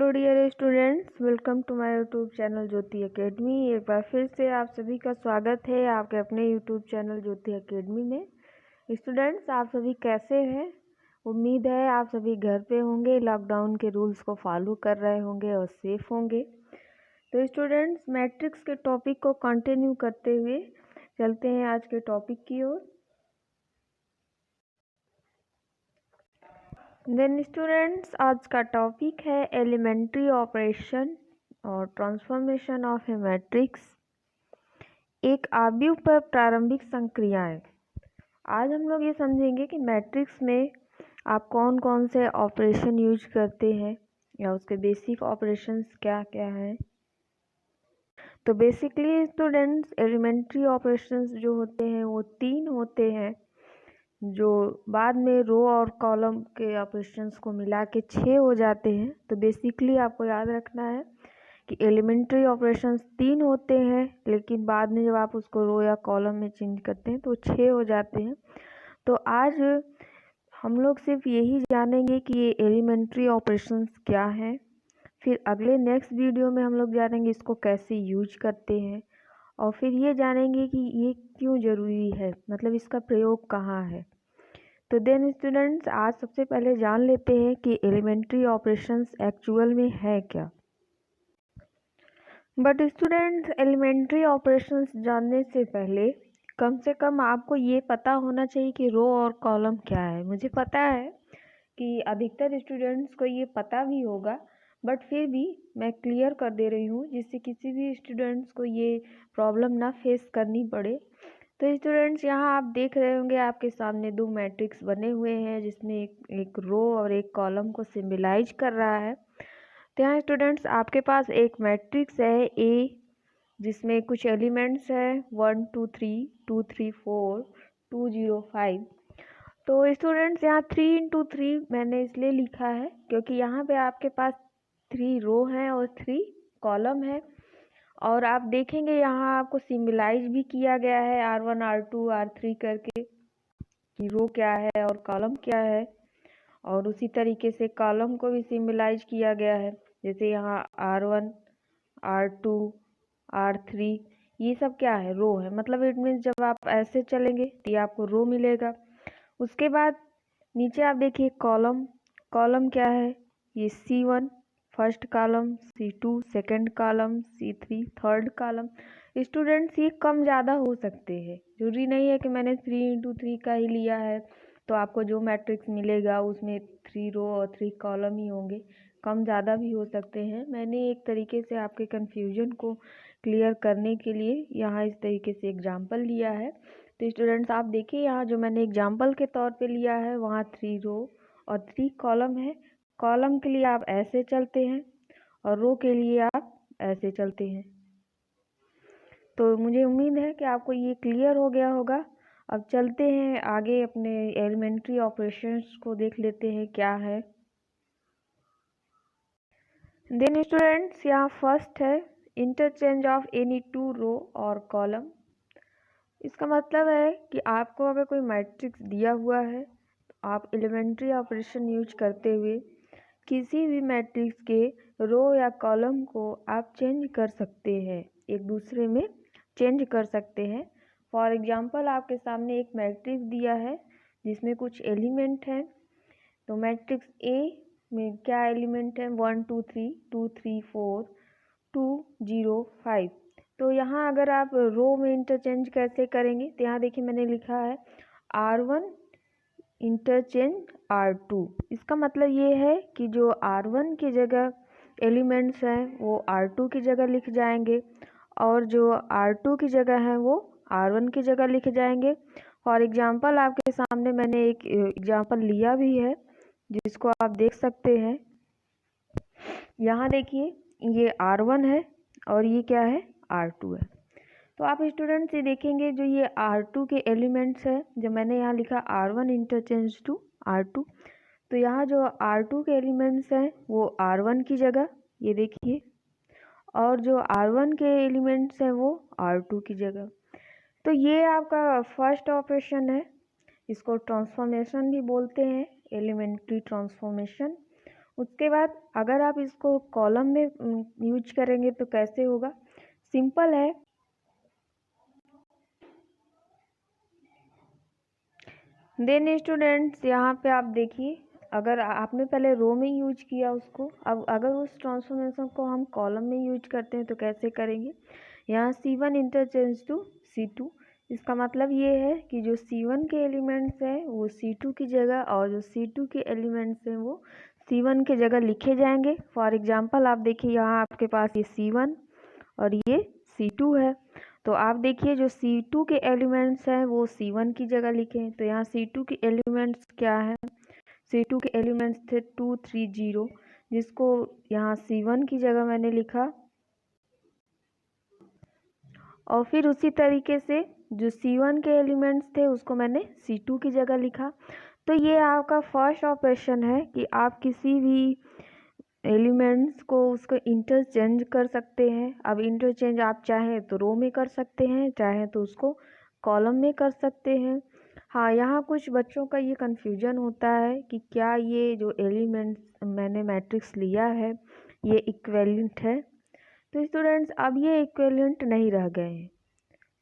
Hello dear students, welcome to my YouTube channel Jyoti academy. एक बार फिर से आप सभी का स्वागत है आपके अपने यूट्यूब चैनल ज्योति एकेडमी में। स्टूडेंट्स, आप सभी कैसे हैं? उम्मीद है आप सभी घर पे होंगे, लॉकडाउन के रूल्स को फॉलो कर रहे होंगे और सेफ होंगे। तो स्टूडेंट्स, मैट्रिक्स के टॉपिक को कंटिन्यू करते हुए चलते हैं आज के टॉपिक की ओर। देन स्टूडेंट्स, आज का टॉपिक है एलिमेंट्री ऑपरेशन और ट्रांसफॉर्मेशन ऑफ ए मैट्रिक्स, एक आव्यूह पर प्रारंभिक संक्रियाएं। आज हम लोग ये समझेंगे कि मैट्रिक्स में आप कौन कौन से ऑपरेशन यूज करते हैं या उसके बेसिक ऑपरेशंस क्या क्या हैं। तो बेसिकली स्टूडेंट्स, एलिमेंट्री ऑपरेशंस जो होते हैं वो 3 होते हैं, जो बाद में रो और कॉलम के ऑपरेशंस को मिला के 6 हो जाते हैं। तो बेसिकली आपको याद रखना है कि एलिमेंट्री ऑपरेशंस 3 होते हैं, लेकिन बाद में जब आप उसको रो या कॉलम में चेंज करते हैं तो 6 हो जाते हैं। तो आज हम लोग सिर्फ यही जानेंगे कि ये एलिमेंट्री ऑपरेशंस क्या हैं। फिर अगले नेक्स्ट वीडियो में हम लोग जानेंगे इसको कैसे यूज करते हैं, और फिर ये जानेंगे कि ये क्यों ज़रूरी है, मतलब इसका प्रयोग कहाँ है। तो देन स्टूडेंट्स, आज सबसे पहले जान लेते हैं कि एलिमेंट्री ऑपरेशंस एक्चुअल में है क्या। बट स्टूडेंट्स, एलिमेंट्री ऑपरेशंस जानने से पहले कम से कम आपको ये पता होना चाहिए कि रो और कॉलम क्या है। मुझे पता है कि अधिकतर स्टूडेंट्स को ये पता भी होगा, बट फिर भी मैं क्लियर कर दे रही हूँ जिससे किसी भी स्टूडेंट्स को ये प्रॉब्लम ना फेस करनी पड़े। तो स्टूडेंट्स, यहाँ आप देख रहे होंगे आपके सामने 2 मैट्रिक्स बने हुए हैं, जिसमें एक रो और एक कॉलम को सिम्बलाइज कर रहा है। तो यहाँ स्टूडेंट्स, आपके पास एक मैट्रिक्स है ए, जिसमें कुछ एलिमेंट्स है 1 2 3 2 3 4 2 0 5। तो स्टूडेंट्स, यहाँ 3 इंटू 3 मैंने इसलिए लिखा है क्योंकि यहाँ पे आपके पास 3 रो हैं और 3 कॉलम है। और आप देखेंगे यहाँ आपको सिम्बलाइज भी किया गया है R1 R2 R3 करके कि रो क्या है और कॉलम क्या है, और उसी तरीके से कॉलम को भी सिम्बलाइज किया गया है, जैसे यहाँ R1 R2 R3, ये सब क्या है, रो है। मतलब इट मीन्स जब आप ऐसे चलेंगे तो ये आपको रो मिलेगा। उसके बाद नीचे आप देखिए कॉलम। कॉलम क्या है, ये C1 first column, C2 second column, C3 third column. Students, ये कम ज़्यादा हो सकते हैं, जरूरी नहीं है कि मैंने 3 इंटू 3 का ही लिया है तो आपको जो मैट्रिक्स मिलेगा उसमें 3 रो और 3 कॉलम ही होंगे। कम ज़्यादा भी हो सकते हैं। मैंने एक तरीके से आपके कन्फ्यूजन को क्लियर करने के लिए यहाँ इस तरीके से एग्जाम्पल लिया है। तो स्टूडेंट्स, आप देखिए यहाँ जो मैंने एग्जाम्पल के तौर पे लिया है वहाँ 3 रो और 3 कॉलम है। कॉलम के लिए आप ऐसे चलते हैं और रो के लिए आप ऐसे चलते हैं। तो मुझे उम्मीद है कि आपको ये क्लियर हो गया होगा। अब चलते हैं आगे, अपने एलिमेंट्री ऑपरेशंस को देख लेते हैं क्या है। देन स्टूडेंट्स, यहाँ फर्स्ट है इंटरचेंज ऑफ एनी 2 रो और कॉलम। इसका मतलब है कि आपको अगर कोई मैट्रिक्स दिया हुआ है तो आप एलिमेंट्री ऑपरेशन यूज करते हुए किसी भी मैट्रिक्स के रो या कॉलम को आप चेंज कर सकते हैं, एक दूसरे में चेंज कर सकते हैं। फॉर एग्जांपल, आपके सामने एक मैट्रिक्स दिया है जिसमें कुछ एलिमेंट हैं। तो मैट्रिक्स ए में क्या एलिमेंट है, 1 2 3 2 3 4 2 0 5। तो यहाँ अगर आप रो में इंटरचेंज कैसे करेंगे, तो यहाँ देखिए मैंने लिखा है R1 इंटरचेंज R2। इसका मतलब ये है कि जो R1 की जगह एलिमेंट्स हैं वो R2 की जगह लिख जाएंगे, और जो R2 की जगह हैं वो R1 की जगह लिख जाएंगे। फॉर एग्जांपल, आपके सामने मैंने एक एग्जांपल लिया भी है जिसको आप देख सकते हैं। यहाँ देखिए ये R1 है और ये क्या है, R2 है। तो आप स्टूडेंट्स ये देखेंगे जो ये R2 के एलिमेंट्स है, जो मैंने यहाँ लिखा R1 इंटरचेंज टू R2, तो यहाँ जो R2 के एलिमेंट्स हैं वो R1 की जगह ये देखिए, और जो R1 के एलिमेंट्स हैं वो R2 की जगह। तो ये आपका फर्स्ट ऑपरेशन है, इसको ट्रांसफॉर्मेशन भी बोलते हैं, एलिमेंट्री ट्रांसफॉर्मेशन। उसके बाद अगर आप इसको कॉलम में यूज करेंगे तो कैसे होगा, सिंपल है। देन स्टूडेंट्स यहाँ पे आप देखिए, अगर आपने पहले रो में यूज किया उसको, अब अगर उस ट्रांसफॉर्मेशन को हम कॉलम में यूज करते हैं तो कैसे करेंगे। यहाँ C1 इंटरचेंज टू C2, इसका मतलब ये है कि जो C1 के एलिमेंट्स हैं वो C2 की जगह, और जो C2 के एलिमेंट्स हैं वो C1 की जगह लिखे जाएंगे। फॉर एग्जांपल आप देखिए, यहाँ आपके पास ये C1 और ये C2 है, तो आप देखिए जो C2 के एलिमेंट्स हैं वो C1 की जगह लिखें। तो यहाँ C2 के एलिमेंट्स क्या हैं, C2 के एलिमेंट्स थे 2 3 0, जिसको यहाँ C1 की जगह मैंने लिखा, और फिर उसी तरीके से जो C1 के एलिमेंट्स थे उसको मैंने C2 की जगह लिखा। तो ये आपका फर्स्ट ऑपरेशन है कि आप किसी भी एलिमेंट्स को उसको इंटरचेंज कर सकते हैं। अब इंटरचेंज आप चाहें तो रो में कर सकते हैं, चाहें तो उसको कॉलम में कर सकते हैं। हाँ, यहाँ कुछ बच्चों का ये कन्फ्यूजन होता है कि क्या ये जो एलिमेंट्स मैंने मैट्रिक्स लिया है ये इक्विवेलेंट है। तो स्टूडेंट्स अब ये इक्विवेलेंट नहीं रह गए हैं।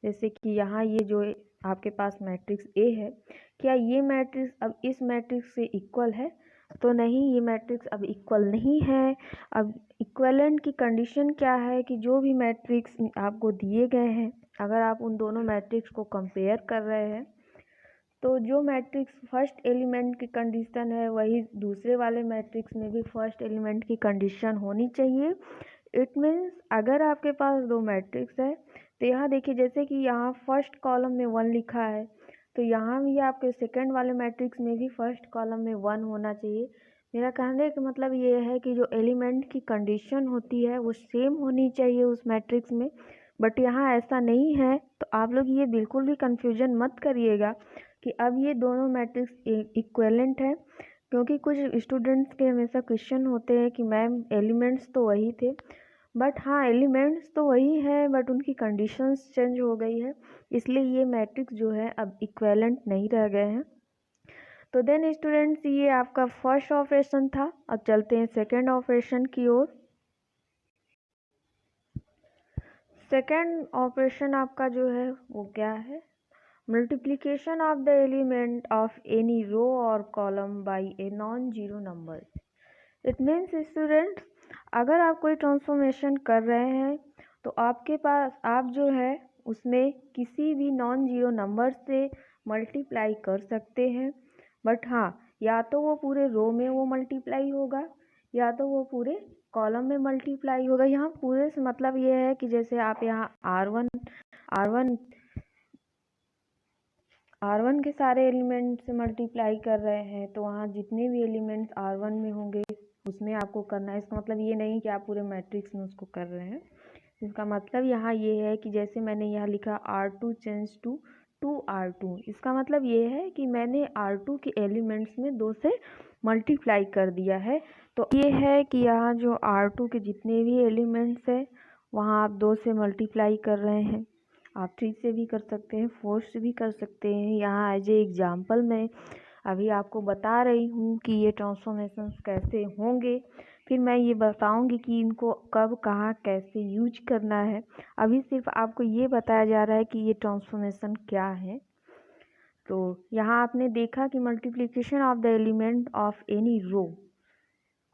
जैसे कि यहाँ ये जो आपके पास मैट्रिक्स ए है, क्या ये मैट्रिक्स अब इस मैट्रिक्स से इक्वल है, तो नहीं, ये मैट्रिक्स अब इक्वल नहीं है। अब इक्विवेलेंट की कंडीशन क्या है कि जो भी मैट्रिक्स आपको दिए गए हैं, अगर आप उन दोनों मैट्रिक्स को कंपेयर कर रहे हैं तो जो मैट्रिक्स फर्स्ट एलिमेंट की कंडीशन है वही दूसरे वाले मैट्रिक्स में भी फर्स्ट एलिमेंट की कंडीशन होनी चाहिए। इट मीन्स अगर आपके पास दो मैट्रिक्स है तो यहाँ देखिए, जैसे कि यहाँ फर्स्ट कॉलम में 1 लिखा है, तो यहाँ भी आपके सेकंड वाले मैट्रिक्स में भी फर्स्ट कॉलम में 1 होना चाहिए। मेरा कहने का मतलब ये है कि जो एलिमेंट की कंडीशन होती है वो सेम होनी चाहिए उस मैट्रिक्स में, बट यहाँ ऐसा नहीं है। तो आप लोग ये बिल्कुल भी कंफ्यूजन मत करिएगा कि अब ये दोनों मैट्रिक्स इक्विवेलेंट है, क्योंकि कुछ स्टूडेंट्स के हमेशा क्वेश्चन होते हैं कि मैम एलिमेंट्स तो वही थे, बट हाँ एलिमेंट्स तो वही है बट उनकी कंडीशंस चेंज हो गई है, इसलिए ये मैट्रिक्स जो है अब इक्विवेलेंट नहीं रह गए हैं। तो देन स्टूडेंट्स ये आपका फर्स्ट ऑपरेशन था। अब चलते हैं सेकेंड ऑपरेशन की ओर। सेकेंड ऑपरेशन आपका जो है वो क्या है, multiplication of the element of any रो और column by a non zero number. It means students, अगर आप कोई ट्रांसफॉर्मेशन कर रहे हैं तो आपके पास आप जो है उसमें किसी भी नॉन जीरो नंबर से मल्टीप्लाई कर सकते हैं, बट हाँ या तो वो पूरे रो में वो मल्टीप्लाई होगा या तो वो पूरे कॉलम में मल्टीप्लाई होगा। यहाँ पूरे से मतलब ये है कि जैसे आप यहाँ R1 के सारे एलिमेंट से मल्टीप्लाई कर रहे हैं तो वहाँ जितने भी एलिमेंट्स R1 में होंगे उसमें आपको करना है। इसका मतलब ये नहीं कि आप पूरे मैट्रिक्स में उसको कर रहे हैं। इसका मतलब यहाँ ये है कि जैसे मैंने यहाँ लिखा R2 चेंज टू 2R2, इसका मतलब ये है कि मैंने R2 के एलिमेंट्स में 2 से मल्टीप्लाई कर दिया है। तो ये है कि यहाँ जो R2 के जितने भी एलिमेंट्स हैं वहाँ आप 2 से मल्टीप्लाई कर रहे हैं। आप 3 से भी कर सकते हैं, 4 से भी कर सकते हैं। यहाँ एज ए एग्जाम्पल मैं अभी आपको बता रही हूँ कि ये ट्रांसफॉर्मेशंस कैसे होंगे, फिर मैं ये बताऊंगी कि इनको कब कहाँ कैसे यूज करना है। अभी सिर्फ आपको ये बताया जा रहा है कि ये ट्रांसफॉर्मेशन क्या है। तो यहाँ आपने देखा कि multiplication of the element of any रो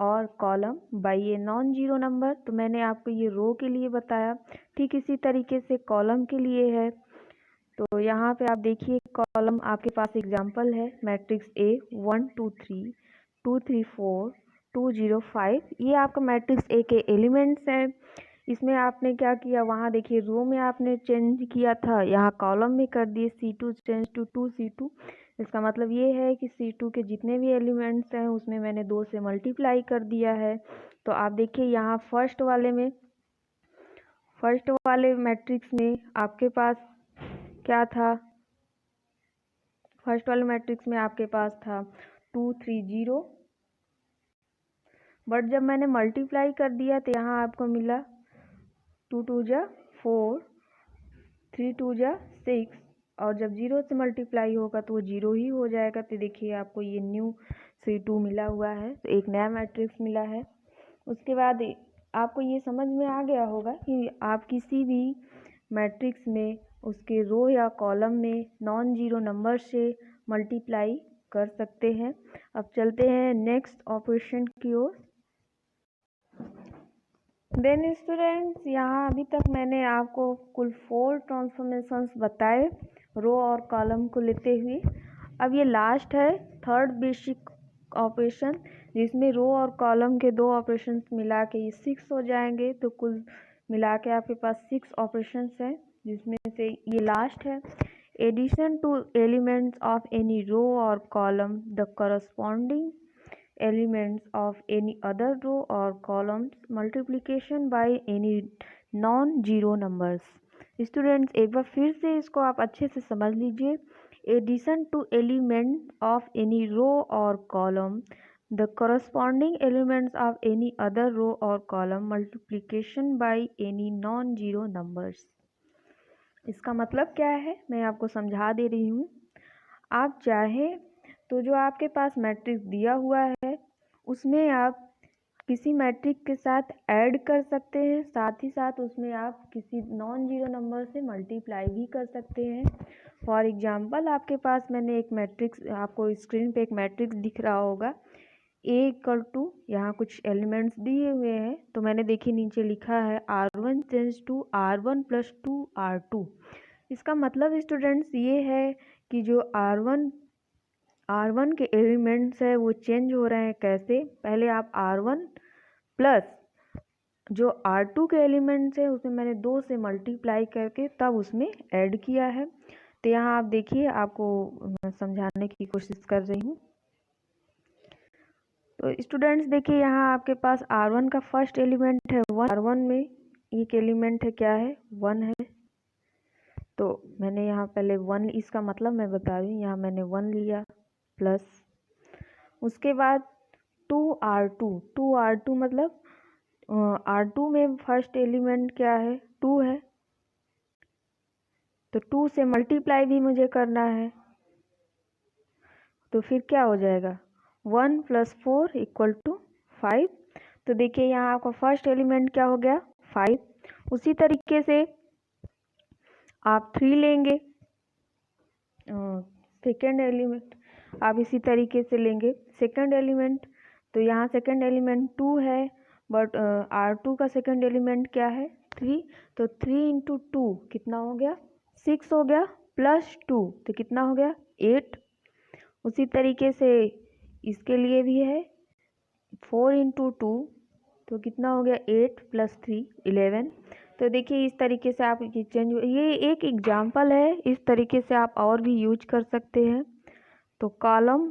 और column by a non zero number, तो मैंने आपको ये रो के लिए बताया, ठीक इसी तरीके से कॉलम के लिए है। तो यहाँ पे आप देखिए कॉलम आपके पास एग्जांपल है मैट्रिक्स ए 1 2 3 2 3 4 2 0 5, ये आपका मैट्रिक्स ए के एलिमेंट्स हैं। इसमें आपने क्या किया, वहाँ देखिए रो में आपने चेंज किया था, यहाँ कॉलम में कर दिए C2 चेंज टू 2C2। इसका मतलब ये है कि C2 के जितने भी एलिमेंट्स हैं उसमें मैंने 2 से मल्टीप्लाई कर दिया है। तो आप देखिए यहाँ फर्स्ट वाले मैट्रिक्स में आपके पास क्या था, फर्स्ट वाले मैट्रिक्स में आपके पास था 2 3 0, बट जब मैंने मल्टीप्लाई कर दिया तो यहाँ आपको मिला 2 2 जा 4 3 2 जा 6, और जब 0 से मल्टीप्लाई होगा तो वो 0 ही हो जाएगा। तो देखिए आपको ये न्यू C2 मिला हुआ है, तो एक नया मैट्रिक्स मिला है। उसके बाद आपको ये समझ में आ गया होगा कि आप किसी भी मैट्रिक्स में उसके रो या कॉलम में नॉन जीरो नंबर से मल्टीप्लाई कर सकते हैं। अब चलते हैं नेक्स्ट ऑपरेशन की ओर। देन स्टूडेंट्स, यहाँ अभी तक मैंने आपको कुल 4 ट्रांसफॉर्मेशंस बताए रो और कॉलम को लेते हुए। अब ये लास्ट है थर्ड बेसिक ऑपरेशन, जिसमें रो और कॉलम के 2 ऑपरेशंस मिला के ये 6 हो जाएंगे। तो कुल मिला के आपके पास 6 ऑपरेशंस हैं, जिसमें से ये लास्ट है addition two elements of any रो और column the corresponding elements of any other row or columns multiplication by any non-zero numbers। Students एक बार फिर से इसको आप अच्छे से समझ लीजिए। Addition to element of any रो और column the corresponding elements of any other row or column multiplication by any non-zero numbers। इसका मतलब क्या है मैं आपको समझा दे रही हूँ। आप चाहें तो जो आपके पास मैट्रिक्स दिया हुआ है उसमें आप किसी मैट्रिक्स के साथ ऐड कर सकते हैं, साथ ही साथ उसमें आप किसी नॉन जीरो नंबर से मल्टीप्लाई भी कर सकते हैं। फॉर एग्जांपल आपके पास मैंने एक मैट्रिक्स, आपको स्क्रीन पे एक मैट्रिक्स दिख रहा होगा A=, यहाँ कुछ एलिमेंट्स दिए हुए हैं, तो मैंने देखिए नीचे लिखा है R1 tends to R1 + 2 R2। इसका मतलब स्टूडेंट्स ये है कि जो R1 के एलिमेंट्स है वो चेंज हो रहे हैं। कैसे? पहले आप R1 प्लस जो R2 के एलिमेंट्स है उसमें मैंने 2 से मल्टीप्लाई करके तब उसमें ऐड किया है। तो यहाँ आप देखिए, आपको मैं समझाने की कोशिश कर रही हूँ। तो स्टूडेंट्स देखिए, यहाँ आपके पास R1 का फर्स्ट एलिमेंट है 1। R1 में एक एलिमेंट है, क्या है? 1 है। तो मैंने यहाँ पहले 1, इसका मतलब मैं बता रही हूँ, यहाँ मैंने 1 लिया प्लस उसके बाद 2R2 मतलब R2 में फर्स्ट एलिमेंट क्या है? 2 है, तो 2 से मल्टीप्लाई भी मुझे करना है, तो फिर क्या हो जाएगा? 1 + 4 = 5। तो देखिए यहाँ आपका फर्स्ट एलिमेंट क्या हो गया? 5। उसी तरीके से आप 3 लेंगे, सेकेंड एलिमेंट आप इसी तरीके से लेंगे सेकेंड एलिमेंट। तो यहाँ सेकेंड एलिमेंट 2 है, बट R2 का सेकेंड एलिमेंट क्या है? 3। तो 3 × 2 कितना हो गया? 6 हो गया, प्लस 2 तो कितना हो गया? 8। उसी तरीके से इसके लिए भी है 4 × 2 तो कितना हो गया? 8 + 3 11। तो देखिए इस तरीके से आप ये एक एग्जाम्पल है, इस तरीके से आप और भी यूज कर सकते हैं। तो कॉलम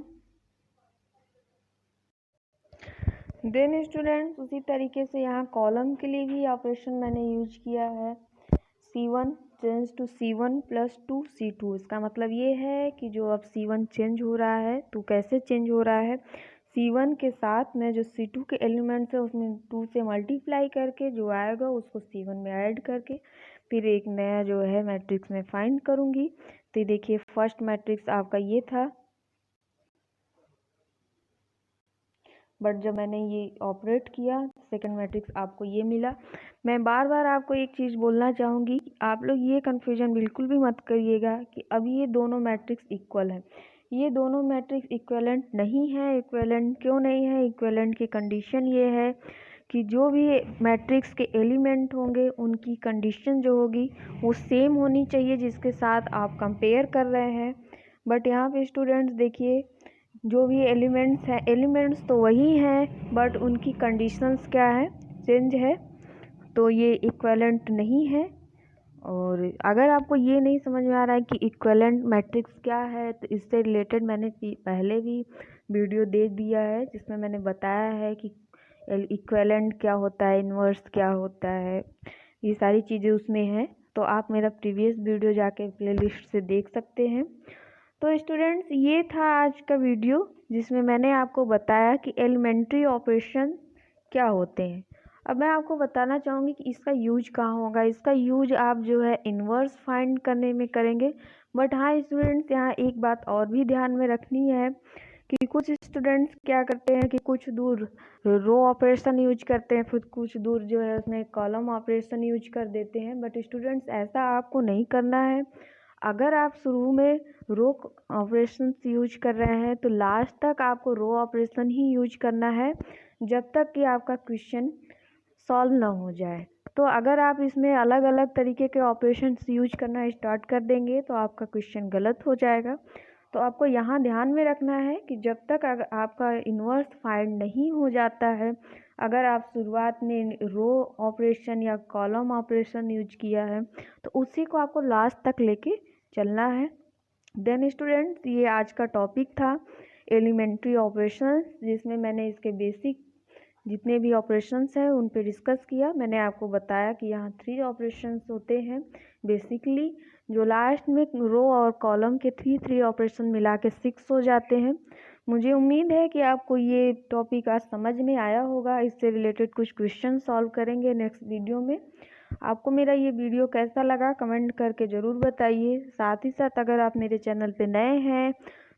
देन स्टूडेंट्स उसी तरीके से यहाँ कॉलम के लिए भी ऑपरेशन मैंने यूज किया है C1 tends to C1 + 2 C2। इसका मतलब ये है कि जो अब C1 चेंज हो रहा है, तो कैसे चेंज हो रहा है? C1 के साथ में जो C2 के एलिमेंट्स है उसमें 2 से मल्टीप्लाई करके जो आएगा उसको C1 में ऐड करके फिर एक नया जो है मैट्रिक्स में फाइंड करूँगी। तो देखिए फर्स्ट मैट्रिक्स आपका ये था, बट जब मैंने ये ऑपरेट किया सेकंड मैट्रिक्स आपको ये मिला। मैं बार बार आपको एक चीज़ बोलना चाहूँगी, आप लोग ये कन्फ्यूजन बिल्कुल भी मत करिएगा कि अब ये दोनों मैट्रिक्स इक्वल है। ये दोनों मैट्रिक्स इक्विवेलेंट नहीं है। इक्विवेलेंट क्यों नहीं है? इक्विवेलेंट की कंडीशन ये है कि जो भी मैट्रिक्स के एलिमेंट होंगे उनकी कंडीशन जो होगी वो सेम होनी चाहिए जिसके साथ आप कंपेयर कर रहे हैं। बट यहाँ पे स्टूडेंट्स देखिए, जो भी एलिमेंट्स हैं, एलिमेंट्स तो वही हैं बट उनकी कंडीशंस क्या है? चेंज है। तो ये इक्विवेलेंट नहीं है। और अगर आपको ये नहीं समझ में आ रहा है कि इक्विवेलेंट मैट्रिक्स क्या है, तो इससे रिलेटेड मैंने पहले भी वीडियो दे दिया है जिसमें मैंने बताया है कि इक्विवेलेंट क्या होता है, इन्वर्स क्या होता है, ये सारी चीज़ें उसमें हैं। तो आप मेरा प्रीवियस वीडियो जाके प्लेलिस्ट से देख सकते हैं। तो स्टूडेंट्स ये था आज का वीडियो जिसमें मैंने आपको बताया कि एलिमेंट्री ऑपरेशन क्या होते हैं। अब मैं आपको बताना चाहूँगी कि इसका यूज कहाँ होगा। इसका यूज आप जो है इन्वर्स फाइंड करने में करेंगे। बट हाँ स्टूडेंट्स, यहाँ एक बात और भी ध्यान में रखनी है कि कुछ स्टूडेंट्स क्या करते हैं कि कुछ दूर रो ऑपरेशन यूज करते हैं, फिर कुछ दूर जो है उसमें कॉलम ऑपरेशन यूज कर देते हैं। बट स्टूडेंट्स ऐसा आपको नहीं करना है। अगर आप शुरू में रो ऑपरेशन यूज कर रहे हैं तो लास्ट तक आपको रो ऑपरेशन ही यूज करना है, जब तक कि आपका क्वेश्चन सॉल्व ना हो जाए। तो अगर आप इसमें अलग अलग तरीके के ऑपरेशंस यूज करना स्टार्ट कर देंगे तो आपका क्वेश्चन गलत हो जाएगा। तो आपको यहाँ ध्यान में रखना है कि जब तक अगर आपका इन्वर्स फाइंड नहीं हो जाता है, अगर आप शुरुआत में रो ऑपरेशन या कॉलम ऑपरेशन यूज किया है तो उसी को आपको लास्ट तक लेके चलना है। देन स्टूडेंट्स, ये आज का टॉपिक था एलिमेंट्री ऑपरेशंस, जिसमें मैंने इसके बेसिक जितने भी ऑपरेशंस हैं उन पे डिस्कस किया। मैंने आपको बताया कि यहाँ 3 ऑपरेशंस होते हैं बेसिकली, जो लास्ट में रो और कॉलम के 3 ऑपरेशन मिला के 6 हो जाते हैं। मुझे उम्मीद है कि आपको ये टॉपिक आज समझ में आया होगा। इससे रिलेटेड कुछ क्वेश्चन सॉल्व करेंगे नेक्स्ट वीडियो में। आपको मेरा ये वीडियो कैसा लगा कमेंट करके ज़रूर बताइए। साथ ही साथ अगर आप मेरे चैनल पे नए हैं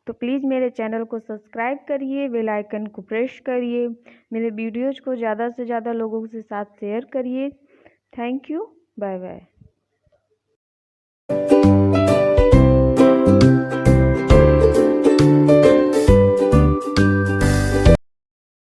तो प्लीज़ मेरे चैनल को सब्सक्राइब करिए, बेल आइकन को प्रेस करिए, मेरे वीडियोज़ को ज़्यादा से ज़्यादा लोगों के साथ शेयर करिए। Thank you, bye bye.